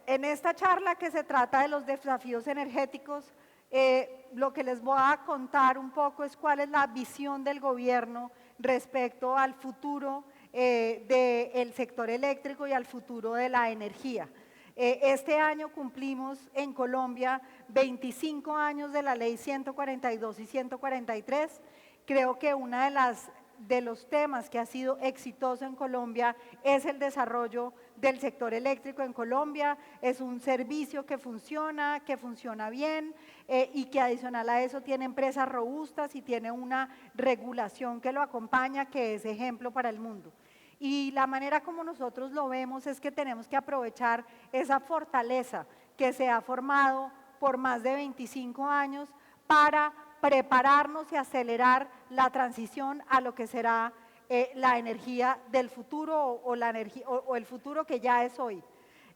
en esta charla que se trata de los desafíos energéticos, lo que les voy a contar un poco es cuál es la visión del gobierno respecto al futuro del sector eléctrico y al futuro de la energía. Este año cumplimos en Colombia 25 años de la ley 142 y 143. Creo que una de los temas que ha sido exitoso en Colombia es el desarrollo del sector eléctrico en Colombia. Es un servicio que funciona bien y que adicional a eso tiene empresas robustas y tiene una regulación que lo acompaña, que es ejemplo para el mundo. Y la manera como nosotros lo vemos es que tenemos que aprovechar esa fortaleza que se ha formado por más de 25 años para prepararnos y acelerar la transición a lo que será la energía del futuro o el futuro que ya es hoy.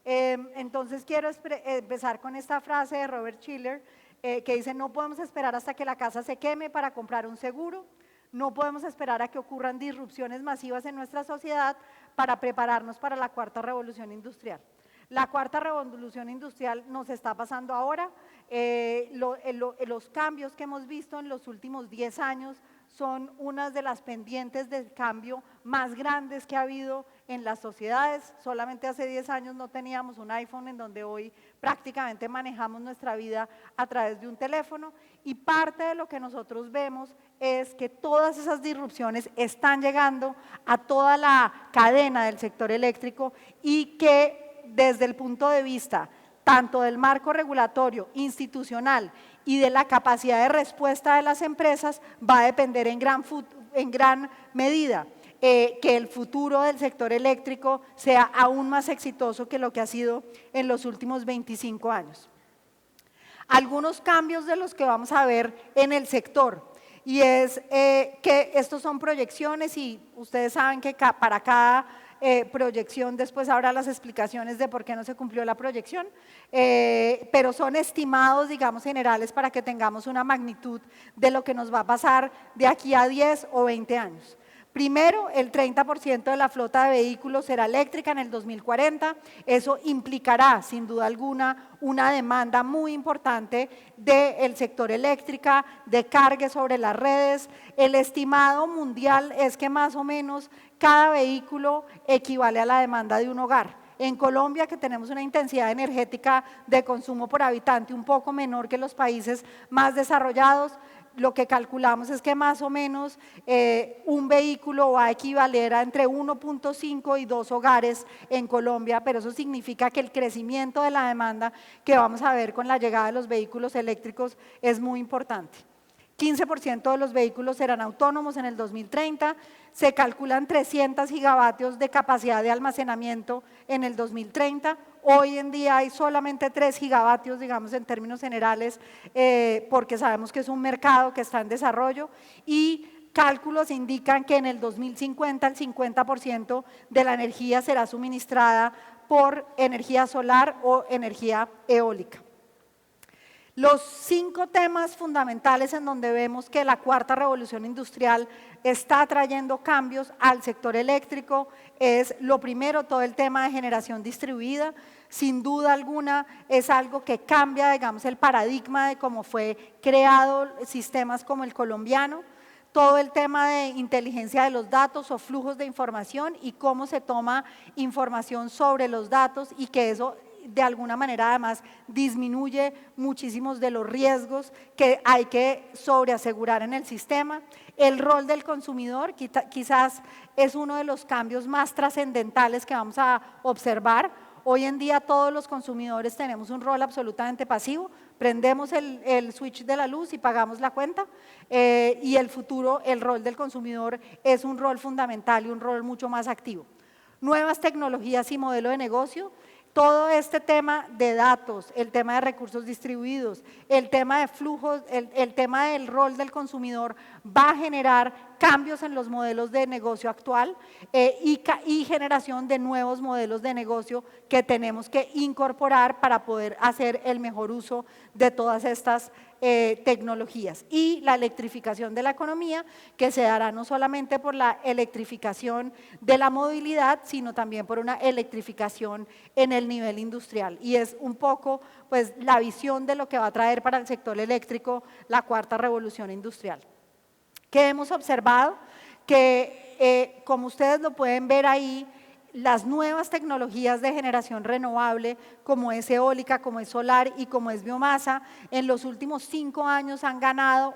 Entonces quiero empezar con esta frase de Robert Shiller que dice: no podemos esperar hasta que la casa se queme para comprar un seguro. No podemos esperar a que ocurran disrupciones masivas en nuestra sociedad para prepararnos para la cuarta revolución industrial. La cuarta revolución industrial nos está pasando ahora. Los cambios que hemos visto en los últimos 10 años son unas de las pendientes de cambio más grandes que ha habido en las sociedades. Solamente hace 10 años no teníamos un iPhone, en donde hoy prácticamente manejamos nuestra vida a través de un teléfono, y parte de lo que nosotros vemos es que todas esas disrupciones están llegando a toda la cadena del sector eléctrico y que desde el punto de vista tanto del marco regulatorio, institucional y de la capacidad de respuesta de las empresas, va a depender en gran medida que el futuro del sector eléctrico sea aún más exitoso que lo que ha sido en los últimos 25 años. Algunos cambios de los que vamos a ver en el sector, y es que estos son proyecciones y ustedes saben que para cada proyección después habrá las explicaciones de por qué no se cumplió la proyección, pero son estimados, digamos, generales para que tengamos una magnitud de lo que nos va a pasar de aquí a 10 o 20 años. Primero, el 30% de la flota de vehículos será eléctrica en el 2040. Eso implicará, sin duda alguna, una demanda muy importante del sector eléctrica, de cargue sobre las redes. El estimado mundial es que más o menos cada vehículo equivale a la demanda de un hogar. En Colombia, que tenemos una intensidad energética de consumo por habitante un poco menor que los países más desarrollados, lo que calculamos es que más o menos un vehículo va a equivaler a entre 1.5 y 2 hogares en Colombia, pero eso significa que el crecimiento de la demanda que vamos a ver con la llegada de los vehículos eléctricos es muy importante. 15% de los vehículos serán autónomos en el 2030, se calculan 300 gigavatios de capacidad de almacenamiento en el 2030, hoy en día hay solamente 3 gigavatios, digamos en términos generales, porque sabemos que es un mercado que está en desarrollo, y cálculos indican que en el 2050 el 50% de la energía será suministrada por energía solar o energía eólica. Los 5 temas fundamentales en donde vemos que la cuarta revolución industrial está trayendo cambios al sector eléctrico es, lo primero, todo el tema de generación distribuida. Sin duda alguna es algo que cambia, digamos, el paradigma de cómo fue creado sistemas como el colombiano. Todo el tema de inteligencia de los datos o flujos de información y cómo se toma información sobre los datos, y que eso de alguna manera además disminuye muchísimos de los riesgos que hay que sobreasegurar en el sistema. El rol del consumidor quizás es uno de los cambios más trascendentales que vamos a observar. Hoy en día todos los consumidores tenemos un rol absolutamente pasivo, prendemos el switch de la luz y pagamos la cuenta, y el futuro, el rol del consumidor es un rol fundamental y un rol mucho más activo. Nuevas tecnologías y modelo de negocio. Todo este tema de datos, el tema de recursos distribuidos, el tema de flujos, el tema del rol del consumidor va a generar cambios en los modelos de negocio actual y generación de nuevos modelos de negocio que tenemos que incorporar para poder hacer el mejor uso de todas estas tecnologías. Y la electrificación de la economía, que se dará no solamente por la electrificación de la movilidad, sino también por una electrificación en el nivel industrial. Y es un poco pues, la visión de lo que va a traer para el sector eléctrico la cuarta revolución industrial. ¿Qué hemos observado? Que como ustedes lo pueden ver ahí, las nuevas tecnologías de generación renovable, como es eólica, como es solar y como es biomasa, en los últimos 5 años han ganado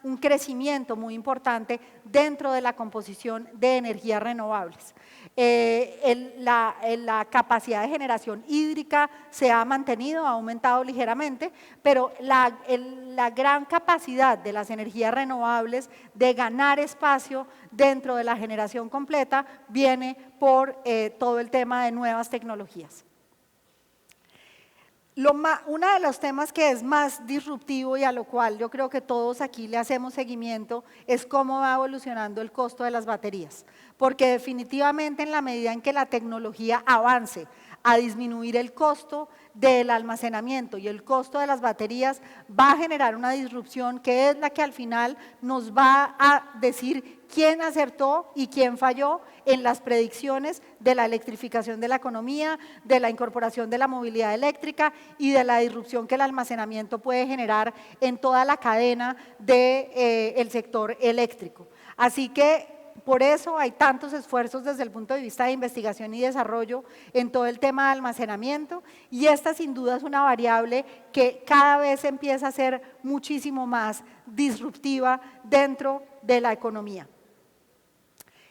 un crecimiento muy importante dentro de la composición de energías renovables. La capacidad de generación hídrica se ha mantenido, ha aumentado ligeramente, pero la gran capacidad de las energías renovables de ganar espacio dentro de la generación completa viene por todo el tema de nuevas tecnologías. Uno de los temas que es más disruptivo y a lo cual yo creo que todos aquí le hacemos seguimiento es cómo va evolucionando el costo de las baterías, porque definitivamente en la medida en que la tecnología avance a disminuir el costo del almacenamiento y el costo de las baterías, va a generar una disrupción que es la que al final nos va a decir quién acertó y quién falló en las predicciones de la electrificación de la economía, de la incorporación de la movilidad eléctrica y de la disrupción que el almacenamiento puede generar en toda la cadena del sector eléctrico. Así que por eso hay tantos esfuerzos desde el punto de vista de investigación y desarrollo en todo el tema de almacenamiento, y esta sin duda es una variable que cada vez empieza a ser muchísimo más disruptiva dentro de la economía.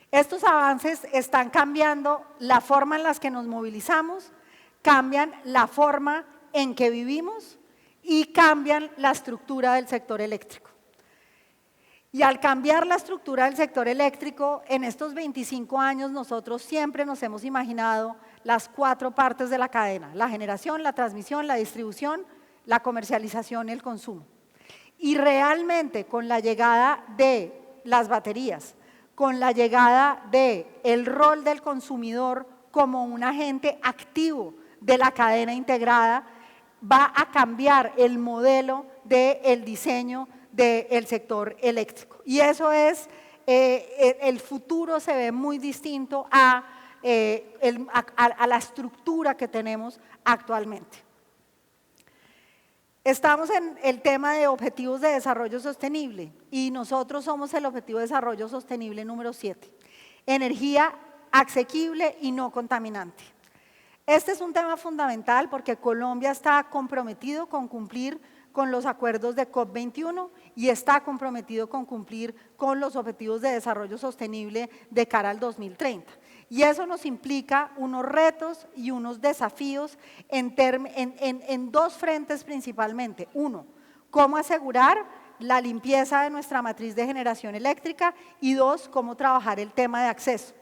Estos avances están cambiando la forma en la que nos movilizamos, cambian la forma en que vivimos y cambian la estructura del sector eléctrico. Y al cambiar la estructura del sector eléctrico, en estos 25 años nosotros siempre nos hemos imaginado las 4 partes de la cadena: la generación, la transmisión, la distribución, la comercialización y el consumo. Y realmente con la llegada de las baterías, con la llegada del rol del consumidor como un agente activo de la cadena integrada, va a cambiar el modelo del diseño del sector eléctrico. Y eso es, el futuro se ve muy distinto a la estructura que tenemos actualmente. Estamos en el tema de objetivos de desarrollo sostenible y nosotros somos el objetivo de desarrollo sostenible número 7, energía asequible y no contaminante. Este es un tema fundamental porque Colombia está comprometido con cumplir con los acuerdos de COP21 y está comprometido con cumplir con los objetivos de desarrollo sostenible de cara al 2030. Y eso nos implica unos retos y unos desafíos en 2 frentes principalmente. 1, cómo asegurar la limpieza de nuestra matriz de generación eléctrica, y 2, cómo trabajar el tema de acceso.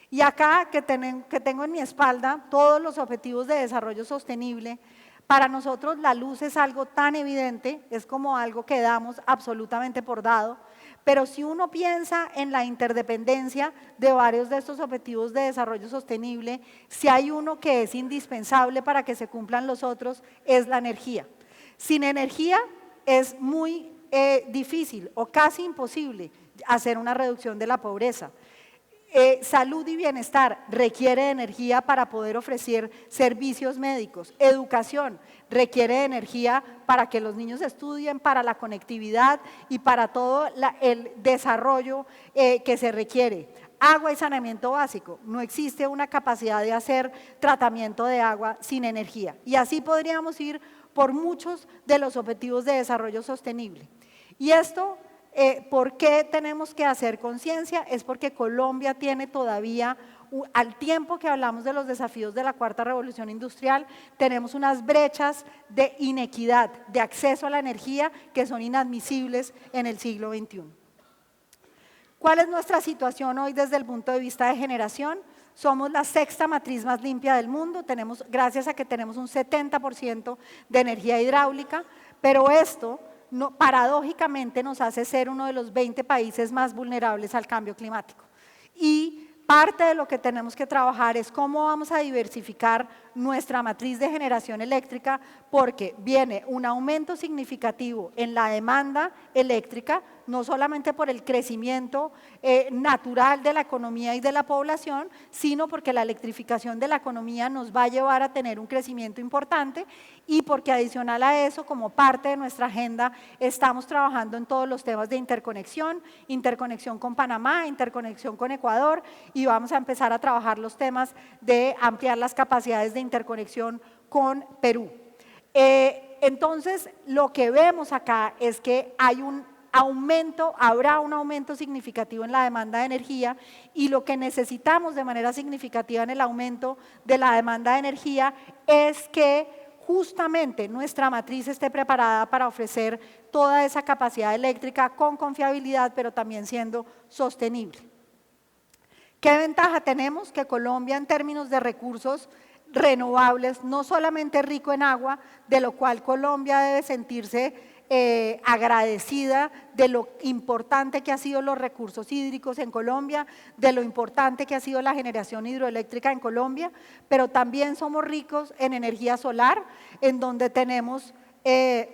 Y acá que tengo en mi espalda todos los objetivos de desarrollo sostenible. Para nosotros la luz es algo tan evidente, es como algo que damos absolutamente por dado, pero si uno piensa en la interdependencia de varios de estos objetivos de desarrollo sostenible, si hay uno que es indispensable para que se cumplan los otros, es la energía. Sin energía es muy difícil o casi imposible hacer una reducción de la pobreza. Salud y bienestar requiere de energía para poder ofrecer servicios médicos. Educación requiere de energía para que los niños estudien, para la conectividad y para todo el desarrollo que se requiere. Agua y saneamiento básico. No existe una capacidad de hacer tratamiento de agua sin energía. Y así podríamos ir por muchos de los objetivos de desarrollo sostenible. Y esto, ¿por qué tenemos que hacer conciencia? Es porque Colombia tiene todavía, al tiempo que hablamos de los desafíos de la cuarta revolución industrial, tenemos unas brechas de inequidad, de acceso a la energía que son inadmisibles en el siglo XXI. ¿Cuál es nuestra situación hoy desde el punto de vista de generación? Somos la 6ª matriz más limpia del mundo, gracias a que tenemos un 70% de energía hidráulica, pero esto paradójicamente nos hace ser uno de los 20 países más vulnerables al cambio climático. Y parte de lo que tenemos que trabajar es cómo vamos a diversificar nuestra matriz de generación eléctrica, porque viene un aumento significativo en la demanda eléctrica, no solamente por el crecimiento natural de la economía y de la población, sino porque la electrificación de la economía nos va a llevar a tener un crecimiento importante y porque adicional a eso, como parte de nuestra agenda, estamos trabajando en todos los temas de interconexión, interconexión con Panamá, interconexión con Ecuador, y vamos a empezar a trabajar los temas de ampliar las capacidades de interconexión con Perú. Entonces, lo que vemos acá es que hay un aumento, habrá un aumento significativo en la demanda de energía, y lo que necesitamos de manera significativa en el aumento de la demanda de energía es que justamente nuestra matriz esté preparada para ofrecer toda esa capacidad eléctrica con confiabilidad, pero también siendo sostenible. ¿Qué ventaja tenemos? Que Colombia, en términos de recursos renovables, no solamente es rico en agua, de lo cual Colombia debe sentirse agradecida de lo importante que han sido los recursos hídricos en Colombia, de lo importante que ha sido la generación hidroeléctrica en Colombia, pero también somos ricos en energía solar, en donde tenemos este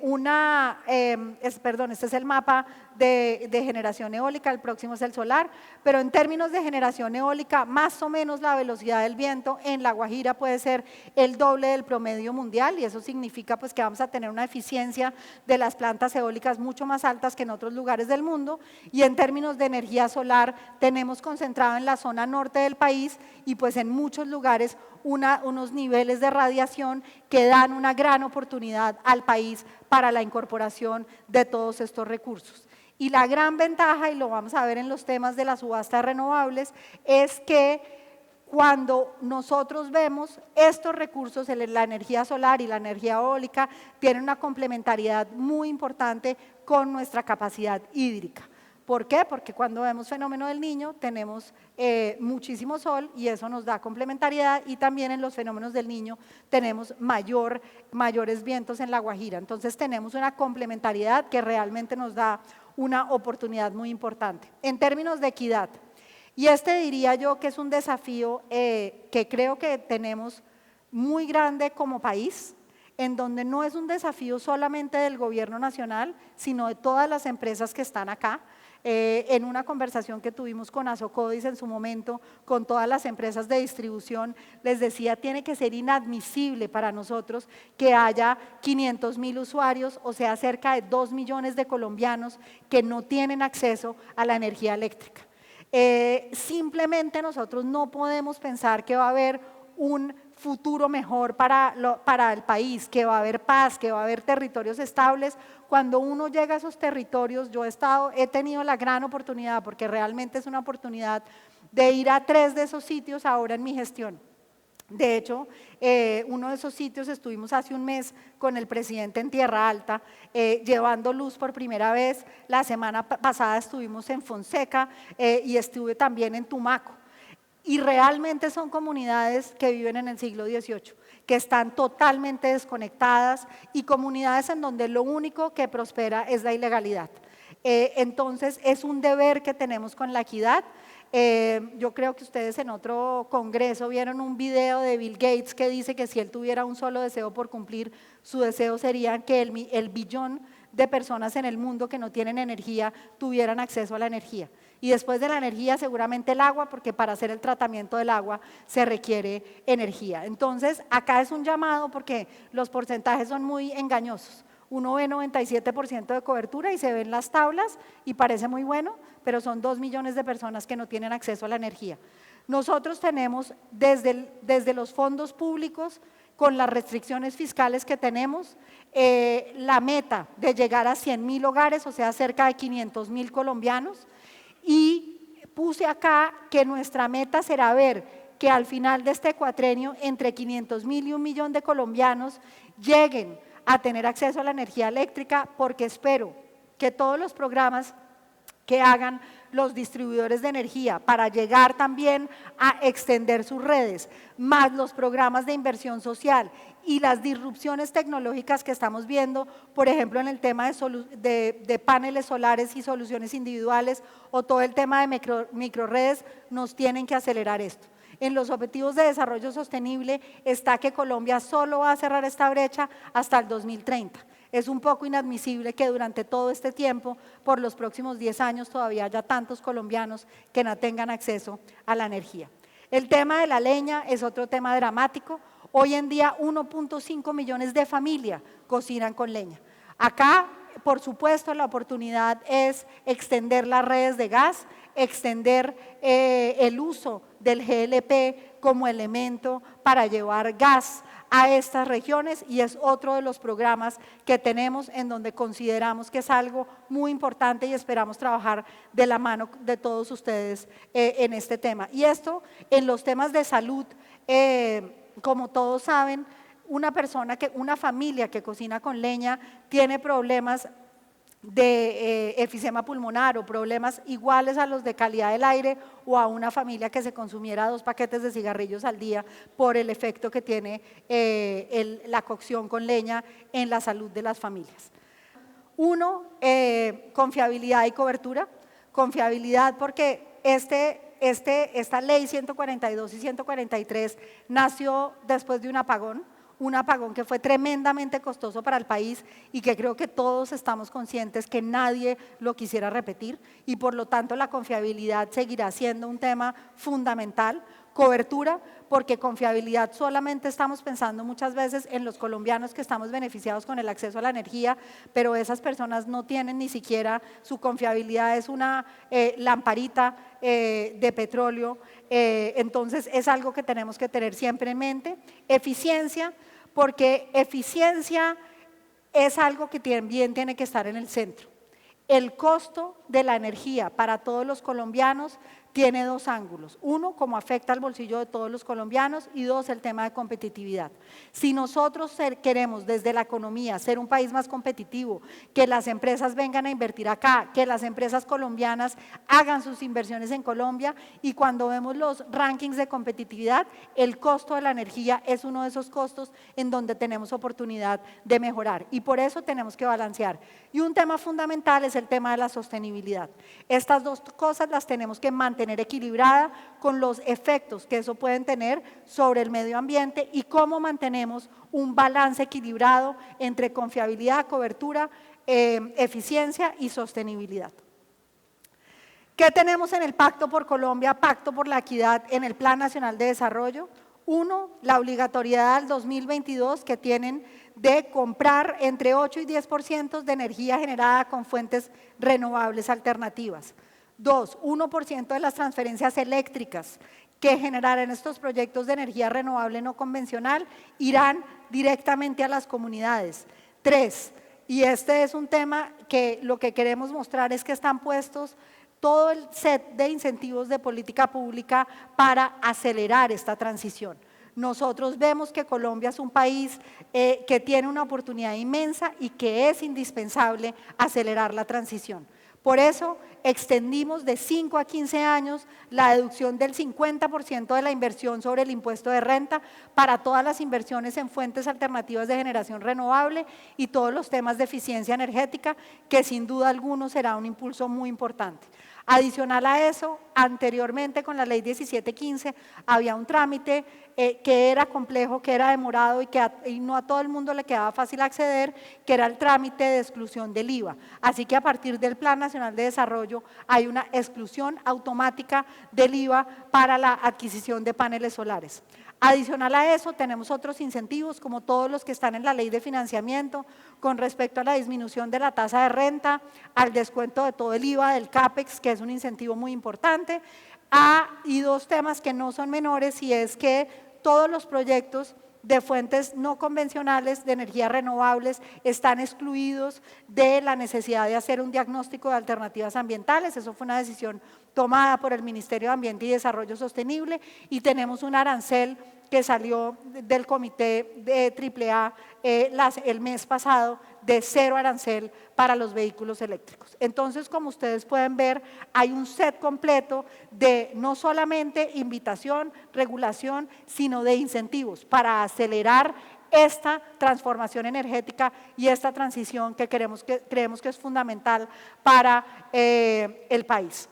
es el mapa de generación eólica, el próximo es el solar, pero en términos de generación eólica, más o menos la velocidad del viento en La Guajira puede ser el doble del promedio mundial, y eso significa pues que vamos a tener una eficiencia de las plantas eólicas mucho más altas que en otros lugares del mundo. Y en términos de energía solar, tenemos concentrado en la zona norte del país y pues en muchos lugares unos niveles de radiación que dan una gran oportunidad al país para la incorporación de todos estos recursos. Y la gran ventaja, y lo vamos a ver en los temas de las subastas renovables, es que cuando nosotros vemos estos recursos, la energía solar y la energía eólica tienen una complementariedad muy importante con nuestra capacidad hídrica. ¿Por qué? Porque cuando vemos fenómeno del Niño tenemos muchísimo sol y eso nos da complementariedad, y también en los fenómenos del Niño tenemos mayores vientos en La Guajira. Entonces tenemos una complementariedad que realmente nos da una oportunidad muy importante. En términos de equidad, y diría yo que es un desafío que creo que tenemos muy grande como país, en donde no es un desafío solamente del gobierno nacional, sino de todas las empresas que están acá. En una conversación que tuvimos con Azocodis en su momento, con todas las empresas de distribución, les decía, tiene que ser inadmisible para nosotros que haya 500.000 usuarios, o sea, cerca de 2 millones de colombianos que no tienen acceso a la energía eléctrica. Simplemente nosotros no podemos pensar que va a haber un futuro mejor para el país, que va a haber paz, que va a haber territorios estables. Cuando uno llega a esos territorios, yo he tenido la gran oportunidad, porque realmente es una oportunidad, de ir a 3 de esos sitios ahora en mi gestión. De hecho, uno de esos sitios estuvimos hace un mes con el presidente en Tierra Alta, llevando luz por primera vez. La semana pasada estuvimos en Fonseca y estuve también en Tumaco. Y realmente son comunidades que viven en el siglo XVIII, que están totalmente desconectadas, y comunidades en donde lo único que prospera es la ilegalidad. Entonces es un deber que tenemos con la equidad. Yo creo que ustedes en otro congreso vieron un video de Bill Gates que dice que si él tuviera un solo deseo por cumplir, su deseo sería que el billón de personas en el mundo que no tienen energía tuvieran acceso a la energía. Y después de la energía seguramente el agua, porque para hacer el tratamiento del agua se requiere energía. Entonces acá es un llamado, porque los porcentajes son muy engañosos. Uno ve 97% de cobertura y se ven las tablas y parece muy bueno, pero son 2 millones de personas que no tienen acceso a la energía. Nosotros tenemos desde los fondos públicos, con las restricciones fiscales que tenemos, la meta de llegar a 100.000 hogares, o sea, cerca de 500.000 colombianos, y puse acá que nuestra meta será ver que al final de este cuatrenio entre 500.000 y 1 millón de colombianos lleguen a tener acceso a la energía eléctrica, porque espero que todos los programas que hagan los distribuidores de energía para llegar también a extender sus redes, más los programas de inversión social y las disrupciones tecnológicas que estamos viendo, por ejemplo, en el tema de paneles solares y soluciones individuales o todo el tema de microredes, nos tienen que acelerar esto. En los Objetivos de Desarrollo Sostenible está que Colombia solo va a cerrar esta brecha hasta el 2030. Es un poco inadmisible que durante todo este tiempo, por los próximos 10 años, todavía haya tantos colombianos que no tengan acceso a la energía. El tema de la leña es otro tema dramático. Hoy en día 1.5 millones de familias cocinan con leña. Acá, por supuesto, la oportunidad es extender las redes de gas, extender el uso del GLP como elemento para llevar gas a estas regiones, y es otro de los programas que tenemos en donde consideramos que es algo muy importante y esperamos trabajar de la mano de todos ustedes en este tema. Y esto en los temas de salud, como todos saben, una familia que cocina con leña tiene problemas de efisema pulmonar o problemas iguales a los de calidad del aire, o a una familia que se consumiera 2 paquetes de cigarrillos al día por el efecto que tiene la cocción con leña en la salud de las familias. Uno, confiabilidad y cobertura. Confiabilidad porque esta ley 142 y 143 nació después de un apagón que fue tremendamente costoso para el país y que creo que todos estamos conscientes que nadie lo quisiera repetir, y por lo tanto la confiabilidad seguirá siendo un tema fundamental. Cobertura, porque confiabilidad solamente estamos pensando muchas veces en los colombianos que estamos beneficiados con el acceso a la energía, pero esas personas no tienen ni siquiera, su confiabilidad es una lamparita de petróleo, entonces es algo que tenemos que tener siempre en mente. Eficiencia, porque eficiencia es algo que también tiene que estar en el centro. El costo de la energía para todos los colombianos tiene 2 ángulos. Uno, cómo afecta al bolsillo de todos los colombianos, y 2, el tema de competitividad. Si nosotros queremos desde la economía ser un país más competitivo, que las empresas vengan a invertir acá, que las empresas colombianas hagan sus inversiones en Colombia, y cuando vemos los rankings de competitividad, el costo de la energía es uno de esos costos en donde tenemos oportunidad de mejorar, y por eso tenemos que balancear. Y un tema fundamental es el tema de la sostenibilidad. Estas 2 cosas las tenemos que mantener equilibrada con los efectos que eso pueden tener sobre el medio ambiente, y cómo mantenemos un balance equilibrado entre confiabilidad, cobertura, eficiencia y sostenibilidad. ¿Qué tenemos en el Pacto por Colombia, Pacto por la Equidad en el Plan Nacional de Desarrollo? Uno, la obligatoriedad al 2022 que tienen de comprar entre 8 y 10% de energía generada con fuentes renovables alternativas. 2, 1% de las transferencias eléctricas que generarán estos proyectos de energía renovable no convencional irán directamente a las comunidades. 3, y este es un tema que lo que queremos mostrar es que están puestos todo el set de incentivos de política pública para acelerar esta transición. Nosotros vemos que Colombia es un país que tiene una oportunidad inmensa y que es indispensable acelerar la transición. Por eso extendimos de 5 a 15 años la deducción del 50% de la inversión sobre el impuesto de renta para todas las inversiones en fuentes alternativas de generación renovable y todos los temas de eficiencia energética, que sin duda alguno será un impulso muy importante. Adicional a eso, anteriormente con la ley 1715 había un trámite que era complejo, que era demorado y no a todo el mundo le quedaba fácil acceder, que era el trámite de exclusión del IVA. Así que a partir del Plan Nacional de Desarrollo hay una exclusión automática del IVA para la adquisición de paneles solares. Adicional a eso, tenemos otros incentivos, como todos los que están en la ley de financiamiento, con respecto a la disminución de la tasa de renta, al descuento de todo el IVA del CAPEX, que es un incentivo muy importante, y 2 temas que no son menores, y es que todos los proyectos de fuentes no convencionales de energías renovables están excluidos de la necesidad de hacer un diagnóstico de alternativas ambientales. Eso fue una decisión tomada por el Ministerio de Ambiente y Desarrollo Sostenible, y tenemos un arancel que salió del comité de AAA el mes pasado de cero arancel para los vehículos eléctricos. Entonces, como ustedes pueden ver, hay un set completo de no solamente invitación, regulación, sino de incentivos para acelerar esta transformación energética y esta transición que creemos que es fundamental para el país.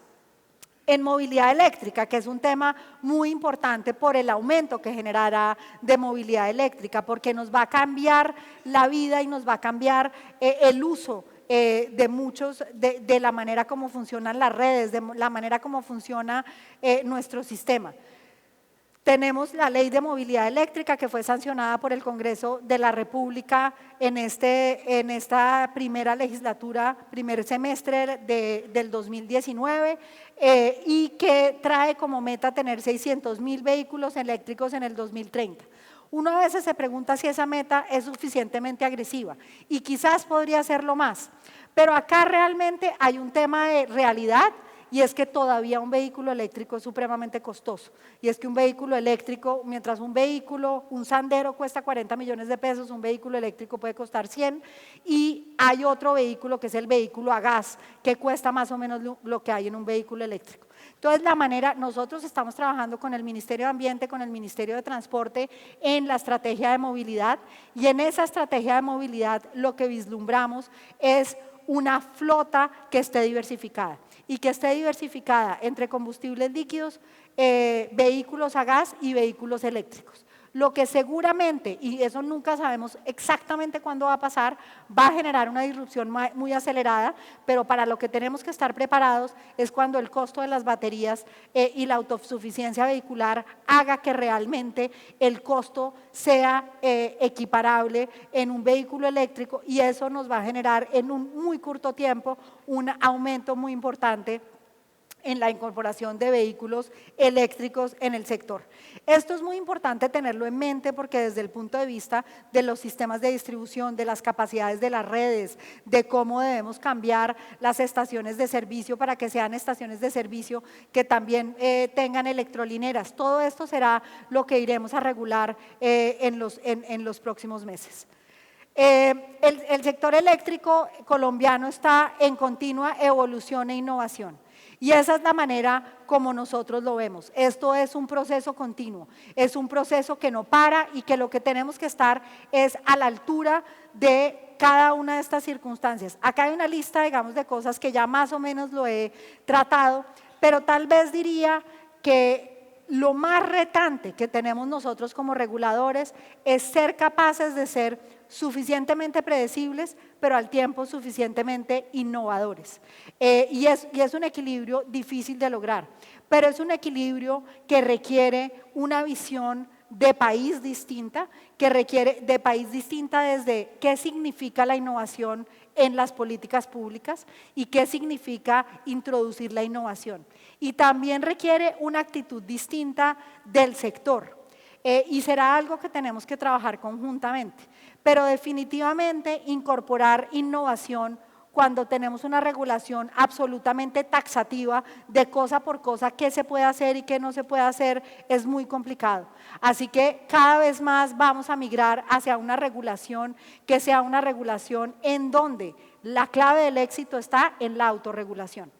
En movilidad eléctrica, que es un tema muy importante por el aumento que generará de movilidad eléctrica, porque nos va a cambiar la vida y nos va a cambiar el uso de la manera como funcionan las redes, de la manera como funciona nuestro sistema. Tenemos la Ley de Movilidad Eléctrica que fue sancionada por el Congreso de la República en esta primera legislatura, primer semestre del 2019 y que trae como meta tener 600.000 vehículos eléctricos en el 2030. Uno a veces se pregunta si esa meta es suficientemente agresiva y quizás podría serlo más, pero acá realmente hay un tema de realidad. Y es que todavía un vehículo eléctrico es supremamente costoso. Y es que un vehículo eléctrico, mientras un Sandero cuesta 40 millones de pesos, un vehículo eléctrico puede costar 100. Y hay otro vehículo que es el vehículo a gas, que cuesta más o menos lo que hay en un vehículo eléctrico. Entonces, nosotros estamos trabajando con el Ministerio de Ambiente, con el Ministerio de Transporte en la estrategia de movilidad. Y en esa estrategia de movilidad lo que vislumbramos es una flota que esté diversificada y que esté diversificada entre combustibles líquidos, vehículos a gas y vehículos eléctricos. Lo que seguramente, y eso nunca sabemos exactamente cuándo va a pasar, va a generar una disrupción muy acelerada, pero para lo que tenemos que estar preparados es cuando el costo de las baterías y la autosuficiencia vehicular haga que realmente el costo sea equiparable en un vehículo eléctrico y eso nos va a generar en un muy corto tiempo un aumento muy importante en la incorporación de vehículos eléctricos en el sector. Esto es muy importante tenerlo en mente porque desde el punto de vista de los sistemas de distribución, de las capacidades de las redes, de cómo debemos cambiar las estaciones de servicio para que sean estaciones de servicio que también tengan electrolineras, todo esto será lo que iremos a regular en los próximos meses. El sector eléctrico colombiano está en continua evolución e innovación. Y esa es la manera como nosotros lo vemos. Esto es un proceso continuo, es un proceso que no para y que lo que tenemos que estar es a la altura de cada una de estas circunstancias. Acá hay una lista, digamos, de cosas que ya más o menos lo he tratado, pero tal vez diría que lo más retante que tenemos nosotros como reguladores es ser capaces de ser suficientemente predecibles, pero al tiempo suficientemente innovadores. Y es un equilibrio difícil de lograr, pero es un equilibrio que requiere una visión de país distinta, desde qué significa la innovación en las políticas públicas y qué significa introducir la innovación. Y también requiere una actitud distinta del sector. Y será algo que tenemos que trabajar conjuntamente, pero definitivamente incorporar innovación cuando tenemos una regulación absolutamente taxativa de cosa por cosa, qué se puede hacer y qué no se puede hacer, es muy complicado. Así que cada vez más vamos a migrar hacia una regulación que sea una regulación en donde la clave del éxito está en la autorregulación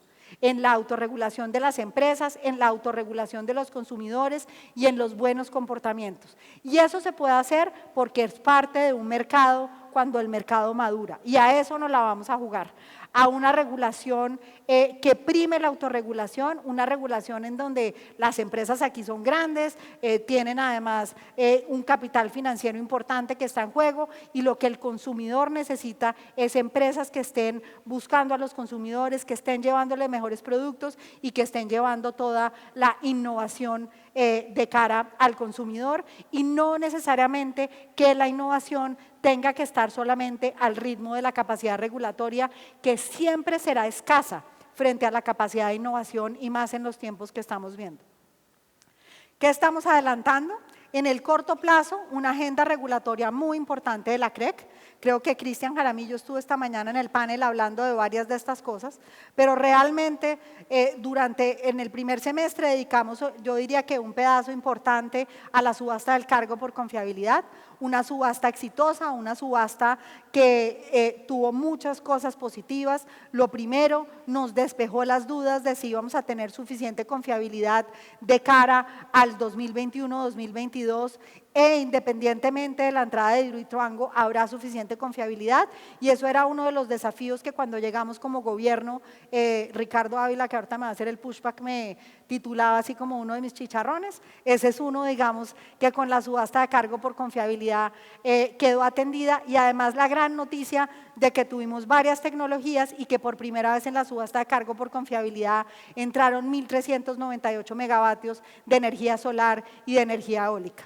de las empresas, en la autorregulación de los consumidores y en los buenos comportamientos. Y eso se puede hacer porque es parte de un mercado cuando el mercado madura y a eso nos la vamos a jugar, a una regulación que prime la autorregulación, una regulación en donde las empresas aquí son grandes, tienen además un capital financiero importante que está en juego y lo que el consumidor necesita es empresas que estén buscando a los consumidores, que estén llevándole mejores productos y que estén llevando toda la innovación de cara al consumidor y no necesariamente que la innovación tenga que estar solamente al ritmo de la capacidad regulatoria que siempre será escasa frente a la capacidad de innovación y más en los tiempos que estamos viendo. ¿Qué estamos adelantando? En el corto plazo, una agenda regulatoria muy importante de la CREC. Creo que Cristian Jaramillo estuvo esta mañana en el panel hablando de varias de estas cosas, pero realmente en el primer semestre dedicamos, yo diría que un pedazo importante a la subasta del cargo por confiabilidad, una subasta exitosa, una subasta que tuvo muchas cosas positivas. Lo primero, nos despejó las dudas de si íbamos a tener suficiente confiabilidad de cara al 2021-2022 e independientemente de la entrada de Hidroituango habrá suficiente confiabilidad, y eso era uno de los desafíos que cuando llegamos como gobierno, Ricardo Ávila, que ahorita me va a hacer el pushback, me titulaba así como uno de mis chicharrones. Ese es uno, digamos, que con la subasta de cargo por confiabilidad quedó atendida, y además la gran noticia de que tuvimos varias tecnologías y que por primera vez en la subasta de cargo por confiabilidad entraron 1.398 megavatios de energía solar y de energía eólica.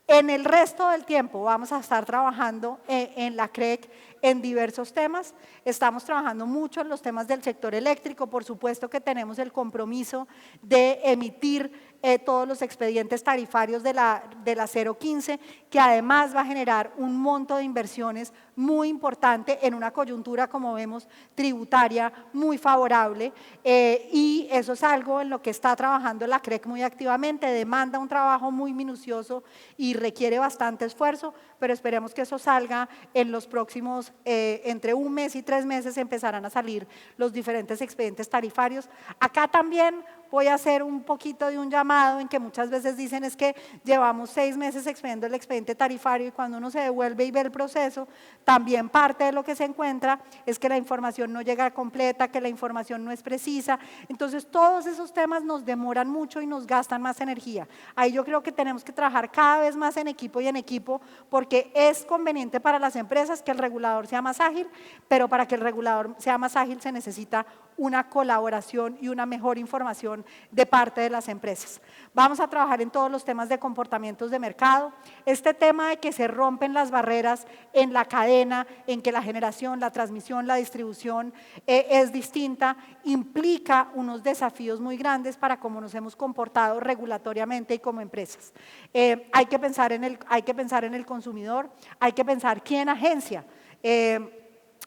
En el resto del tiempo vamos a estar trabajando en la CREC en diversos temas. Estamos trabajando mucho en los temas del sector eléctrico. Por supuesto que tenemos el compromiso de emitir todos los expedientes tarifarios de la 015, que además va a generar un monto de inversiones muy importante en una coyuntura, como vemos, tributaria muy favorable, y eso es algo en lo que está trabajando la CREC muy activamente. Demanda un trabajo muy minucioso y requiere bastante esfuerzo, pero esperemos que eso salga en los próximos, entre un mes y 3 meses empezarán a salir los diferentes expedientes tarifarios. Acá también voy a hacer un poquito de un llamado en que muchas veces dicen es que llevamos 6 meses expediendo el expediente tarifario, y cuando uno se devuelve y ve el proceso, también parte de lo que se encuentra es que la información no llega completa, que la información no es precisa. Entonces todos esos temas nos demoran mucho y nos gastan más energía. Ahí yo creo que tenemos que trabajar cada vez más en equipo y en equipo, porque es conveniente para las empresas que el regulador sea más ágil, pero para que el regulador sea más ágil se necesita una colaboración y una mejor información de parte de las empresas. Vamos a trabajar en todos los temas de comportamientos de mercado. Este tema de que se rompen las barreras en la cadena, en que la generación, la transmisión, la distribución es distinta, implica unos desafíos muy grandes para cómo nos hemos comportado regulatoriamente y como empresas. Hay que pensar en el consumidor, hay que pensar quién agencia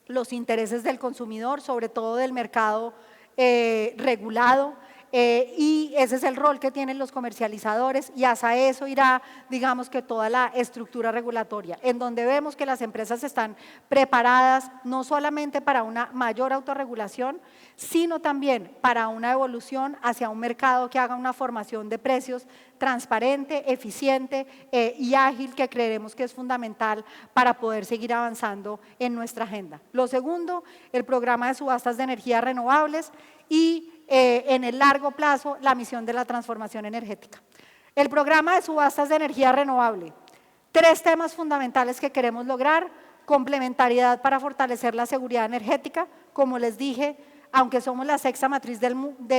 los intereses del consumidor, sobre todo del mercado regulado, y ese es el rol que tienen los comercializadores, y hacia eso irá, digamos, que toda la estructura regulatoria, en donde vemos que las empresas están preparadas no solamente para una mayor autorregulación, sino también para una evolución hacia un mercado que haga una formación de precios transparente, eficiente y ágil, que creeremos que es fundamental para poder seguir avanzando en nuestra agenda. Lo segundo, el programa de subastas de energías renovables y en el largo plazo la misión de la transformación energética. El programa de subastas de energía renovable, 3 temas fundamentales que queremos lograr: complementariedad para fortalecer la seguridad energética. Como les dije, aunque somos la 6ª matriz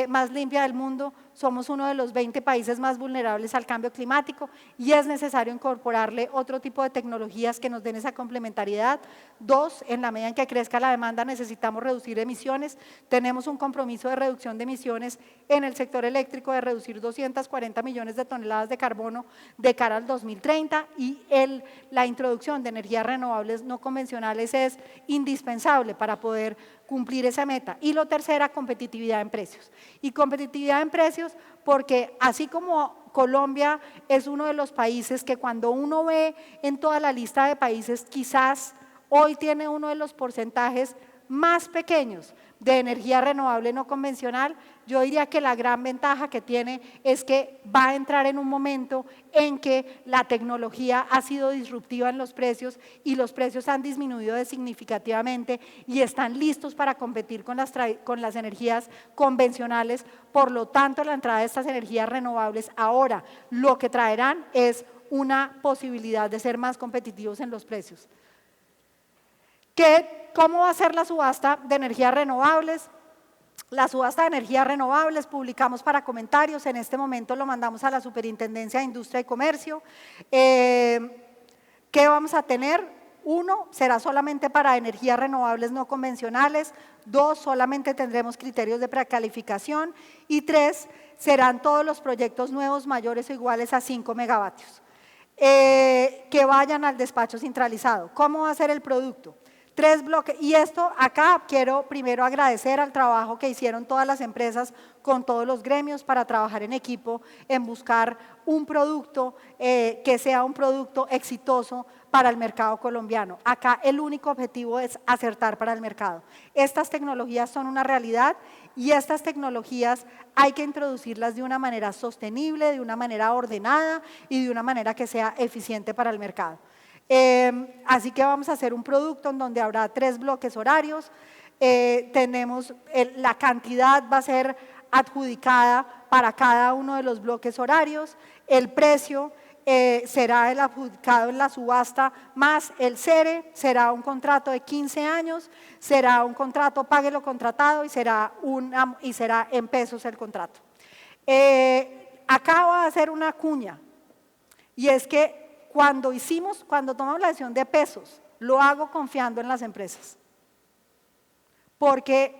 más limpia del mundo, somos uno de los 20 países más vulnerables al cambio climático, y es necesario incorporarle otro tipo de tecnologías que nos den esa complementariedad. 2, en la medida en que crezca la demanda necesitamos reducir emisiones. Tenemos un compromiso de reducción de emisiones en el sector eléctrico de reducir 240 millones de toneladas de carbono de cara al 2030, y la introducción de energías renovables no convencionales es indispensable para poder cumplir esa meta. Y lo tercera, competitividad en precios. Y competitividad en precios porque así como Colombia es uno de los países que cuando uno ve en toda la lista de países, quizás hoy tiene uno de los porcentajes más pequeños de energía renovable no convencional, yo diría que la gran ventaja que tiene es que va a entrar en un momento en que la tecnología ha sido disruptiva en los precios y los precios han disminuido significativamente y están listos para competir con las energías convencionales. Por lo tanto, la entrada de estas energías renovables ahora lo que traerán es una posibilidad de ser más competitivos en los precios. ¿Cómo va a ser la subasta de energías renovables? La subasta de energías renovables publicamos para comentarios, en este momento lo mandamos a la Superintendencia de Industria y Comercio. ¿Qué vamos a tener? 1, será solamente para energías renovables no convencionales. 2, solamente tendremos criterios de precalificación. Y 3, serán todos los proyectos nuevos mayores o iguales a 5 megavatios. Que vayan al despacho centralizado. ¿Cómo va a ser el producto? 3 bloques, y esto acá quiero primero agradecer al trabajo que hicieron todas las empresas con todos los gremios para trabajar en equipo, en buscar un producto que sea un producto exitoso para el mercado colombiano. Acá el único objetivo es acertar para el mercado. Estas tecnologías son una realidad y estas tecnologías hay que introducirlas de una manera sostenible, de una manera ordenada y de una manera que sea eficiente para el mercado. Así que vamos a hacer un producto en donde habrá 3 bloques horarios, la cantidad va a ser adjudicada para cada uno de los bloques horarios, el precio será el adjudicado en la subasta más el CERE, será un contrato de 15 años, será un contrato pague lo contratado y será en pesos el contrato. Acá va a hacer una cuña y es que cuando tomamos la decisión de pesos, lo hago confiando en las empresas, porque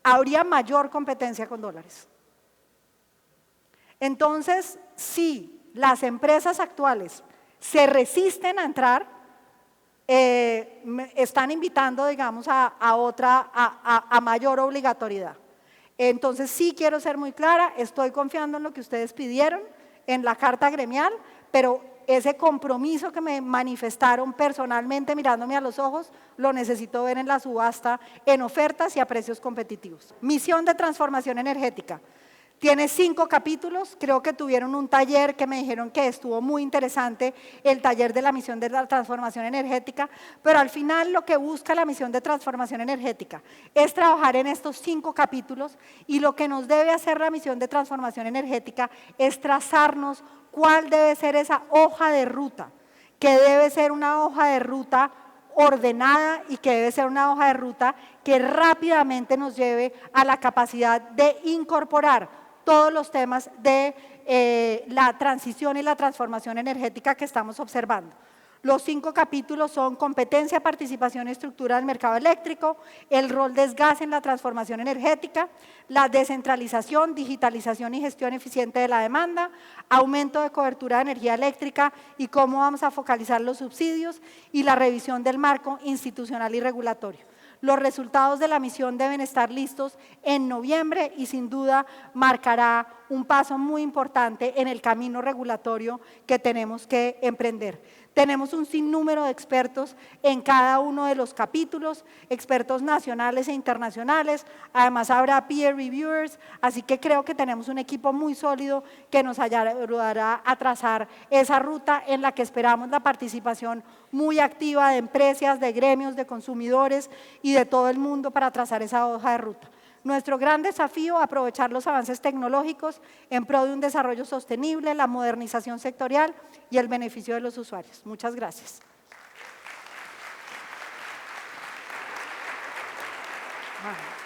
habría mayor competencia con dólares. Entonces, si las empresas actuales se resisten a entrar, están invitando, digamos, a mayor obligatoriedad. Entonces, sí quiero ser muy clara, estoy confiando en lo que ustedes pidieron, en la carta gremial, pero ese compromiso que me manifestaron personalmente mirándome a los ojos, lo necesito ver en la subasta, en ofertas y a precios competitivos. Misión de transformación energética. Tiene 5 capítulos, creo que tuvieron un taller que me dijeron que estuvo muy interesante, el taller de la misión de la transformación energética, pero al final lo que busca la misión de transformación energética es trabajar en estos 5 capítulos y lo que nos debe hacer la misión de transformación energética es trazarnos cuál debe ser esa hoja de ruta, que debe ser una hoja de ruta ordenada y que debe ser una hoja de ruta que rápidamente nos lleve a la capacidad de incorporar todos los temas de la transición y la transformación energética que estamos observando. Los 5 capítulos son competencia, participación y estructura del mercado eléctrico, el rol de gas en la transformación energética, la descentralización, digitalización y gestión eficiente de la demanda, aumento de cobertura de energía eléctrica y cómo vamos a focalizar los subsidios y la revisión del marco institucional y regulatorio. Los resultados de la misión deben estar listos en noviembre y sin duda marcará un paso muy importante en el camino regulatorio que tenemos que emprender. Tenemos un sinnúmero de expertos en cada uno de los capítulos, expertos nacionales e internacionales, además habrá peer reviewers, así que creo que tenemos un equipo muy sólido que nos ayudará a trazar esa ruta en la que esperamos la participación muy activa de empresas, de gremios, de consumidores y de todo el mundo para trazar esa hoja de ruta. Nuestro gran desafío es aprovechar los avances tecnológicos en pro de un desarrollo sostenible, la modernización sectorial y el beneficio de los usuarios. Muchas gracias. Bueno.